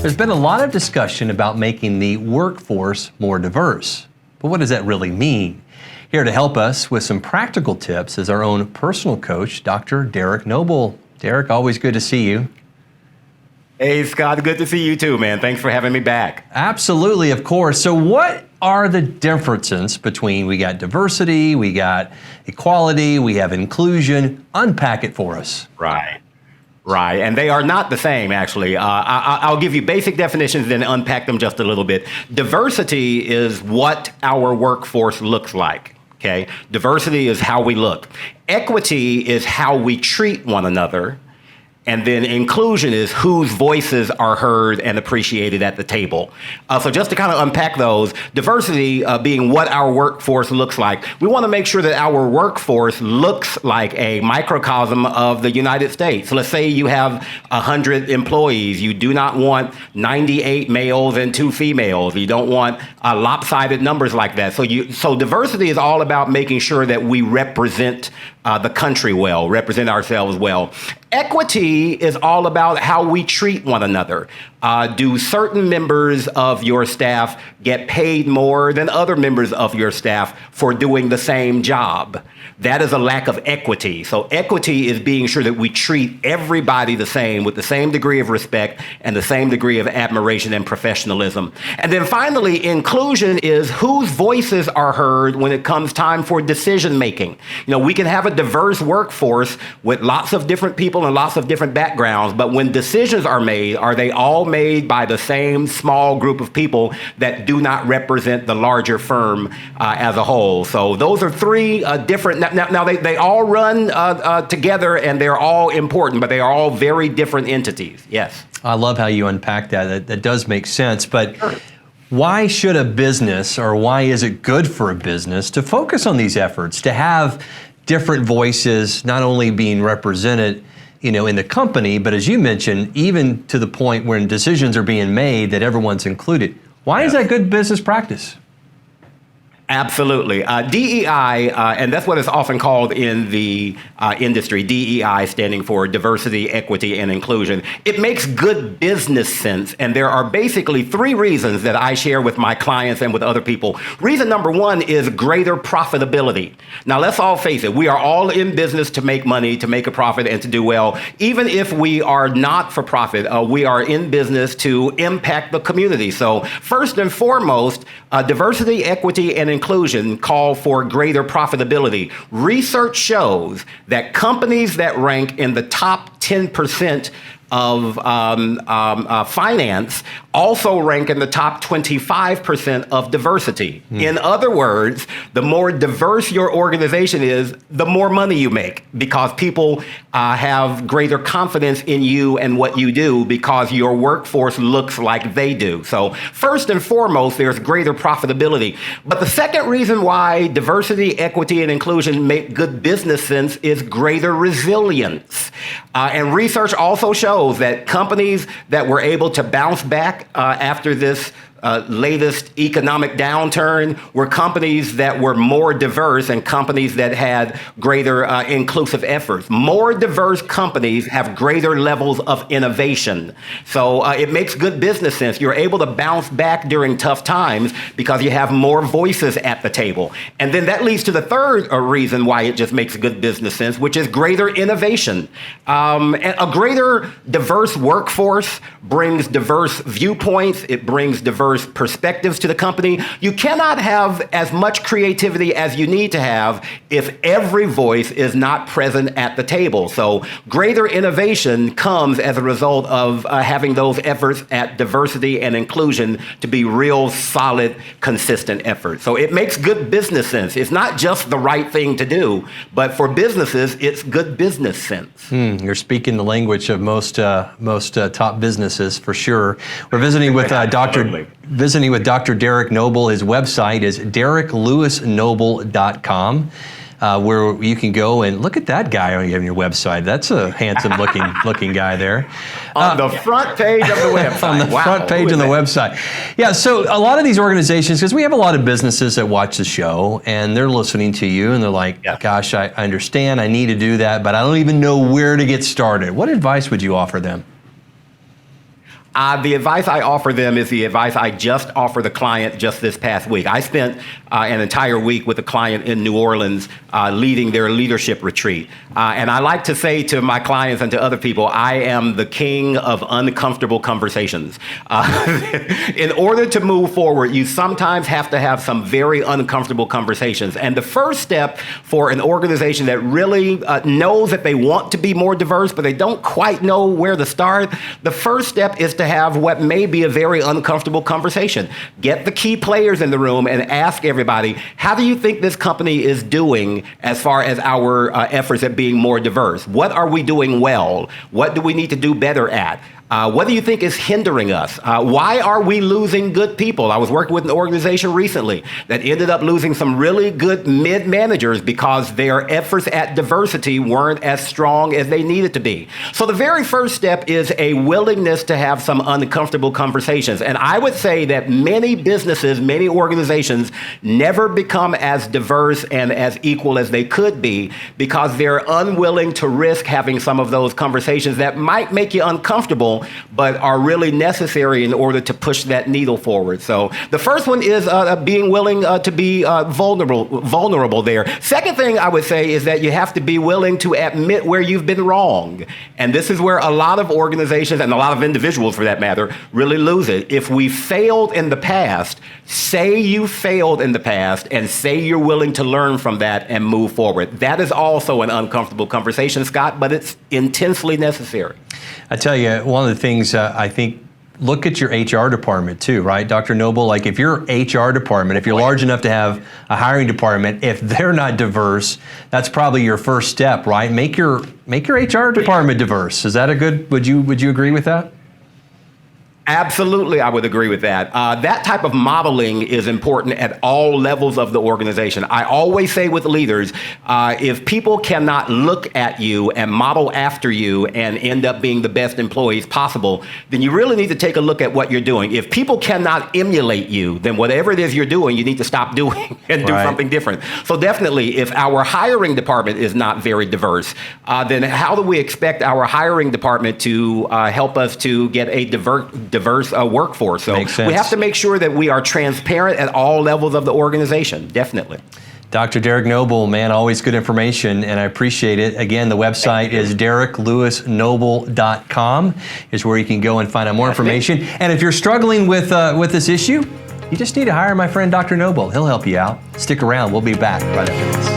There's been a lot of discussion about making the workforce more diverse. But what does that really mean? Here to help us with some practical tips is our own personal coach, Dr. Derrick Noble. Derrick, always good to see you. Hey, Scott, good to see you too, man. Thanks for having me back. Absolutely, of course. So what are the differences between, we got diversity, we got equality, we have inclusion? Unpack it for us. Right, and they are not the same, actually. I'll give you basic definitions, then unpack them just a little bit. Diversity is what our workforce looks like, okay? Diversity is how we look. Equity is how we treat one another. And then inclusion is whose voices are heard and appreciated at the table. So just to kind of unpack those, diversity being what our workforce looks like, we want to make sure that our workforce looks like a microcosm of the United States. So let's say you have 100 employees. You do not want 98 males and 2 females. You don't want lopsided numbers like that. So diversity is all about making sure that we represent the country well, represent ourselves well. Equity is all about how we treat one another. Do certain members of your staff get paid more than other members of your staff for doing the same job? That is a lack of equity. So equity is being sure that we treat everybody the same with the same degree of respect and the same degree of admiration and professionalism. And then finally, inclusion is whose voices are heard when it comes time for decision making. You know, we can have a diverse workforce with lots of different people and lots of different backgrounds, but when decisions are made, are they all made by the same small group of people that do not represent the larger firm as a whole? So those are three different. Now they all run together and they're all important, but they are all very different entities. Yes. I love how you unpack that. That does make sense. But sure. Why should a business, or why is it good for a business to focus on these efforts, to have different voices not only being represented, you know, in the company, but as you mentioned, even to the point when decisions are being made that everyone's included? Why is that good business practice? Absolutely. DEI, and that's what it's often called in the industry, DEI standing for diversity, equity, and inclusion. It makes good business sense, and there are basically 3 reasons that I share with my clients and with other people. Reason number 1 is greater profitability. Now, let's all face it, we are all in business to make money, to make a profit, and to do well. Even if we are not for profit, we are in business to impact the community. So first and foremost, diversity, equity, and inclusion call for greater profitability. Research shows that companies that rank in the top 10% of finance also rank in the top 25% of diversity. In other words, the more diverse your organization is, the more money you make, because people have greater confidence in you and what you do because your workforce looks like they do. So first and foremost, there's greater profitability. But the second reason why diversity, equity, and inclusion make good business sense is greater resilience. And research also shows that companies that were able to bounce back after this latest economic downturn were companies that were more diverse and companies that had greater inclusive efforts. More diverse companies have greater levels of innovation. So it makes good business sense. You're able to bounce back during tough times because you have more voices at the table. And then that leads to the third reason why it just makes good business sense, which is greater innovation. And a greater diverse workforce brings diverse viewpoints. It brings diverse perspectives to the company. You cannot have as much creativity as you need to have if every voice is not present at the table. So greater innovation comes as a result of having those efforts at diversity and inclusion to be real solid, consistent efforts. So it makes good business sense. It's not just the right thing to do, but for businesses, it's good business sense. You're speaking the language of most top businesses, for sure. We're visiting with Dr. Derrick Noble. His website is DerrickLewisNoble.com, where you can go and look at that guy on your website. That's a handsome looking guy there. On the front page of the website. On the front page of the website. Yeah, so a lot of these organizations, because we have a lot of businesses that watch the show, and they're listening to you, and they're like, gosh, I understand, I need to do that, but I don't even know where to get started. What advice would you offer them? The advice I offer them is the advice I just offered the client just this past week. I spent an entire week with a client in New Orleans leading their leadership retreat. And I like to say to my clients and to other people, I am the king of uncomfortable conversations. In order to move forward, you sometimes have to have some very uncomfortable conversations. And the first step for an organization that really knows that they want to be more diverse, but they don't quite know where to start, the first step is to have what may be a very uncomfortable conversation. Get the key players in the room and ask everybody, how do you think this company is doing as far as our efforts at being more diverse? What are we doing well? What do we need to do better at? What do you think is hindering us? Why are we losing good people? I was working with an organization recently that ended up losing some really good mid-managers because their efforts at diversity weren't as strong as they needed to be. So the very first step is a willingness to have some uncomfortable conversations. And I would say that many businesses, many organizations never become as diverse and as equal as they could be because they're unwilling to risk having some of those conversations that might make you uncomfortable but are really necessary in order to push that needle forward. So the first one is being willing to be vulnerable there. Second thing I would say is that you have to be willing to admit where you've been wrong. And this is where a lot of organizations and a lot of individuals, for that matter, really lose it. If we failed in the past, say you failed in the past and say you're willing to learn from that and move forward. That is also an uncomfortable conversation, Scott, but it's intensely necessary. I tell you, one of the things I think, look at your HR department too, right, Dr. Noble? Like if your HR department, if you're large enough to have a hiring department, if they're not diverse, that's probably your first step, right? Make your HR department diverse. Is that a good, would you agree with that? Absolutely, I would agree with that. That type of modeling is important at all levels of the organization. I always say with leaders, if people cannot look at you and model after you and end up being the best employees possible, then you really need to take a look at what you're doing. If people cannot emulate you, then whatever it is you're doing, you need to stop doing and do something different. So definitely, if our hiring department is not very diverse, then how do we expect our hiring department to help us to get a diverse workforce? So we have to make sure that we are transparent at all levels of the organization, definitely. Dr. Derrick Noble, man, always good information, and I appreciate it. Again, the website is DerrickLewisNoble.com is where you can go and find out more information. And if you're struggling with this issue, you just need to hire my friend Dr. Noble. He'll help you out. Stick around. We'll be back right after this.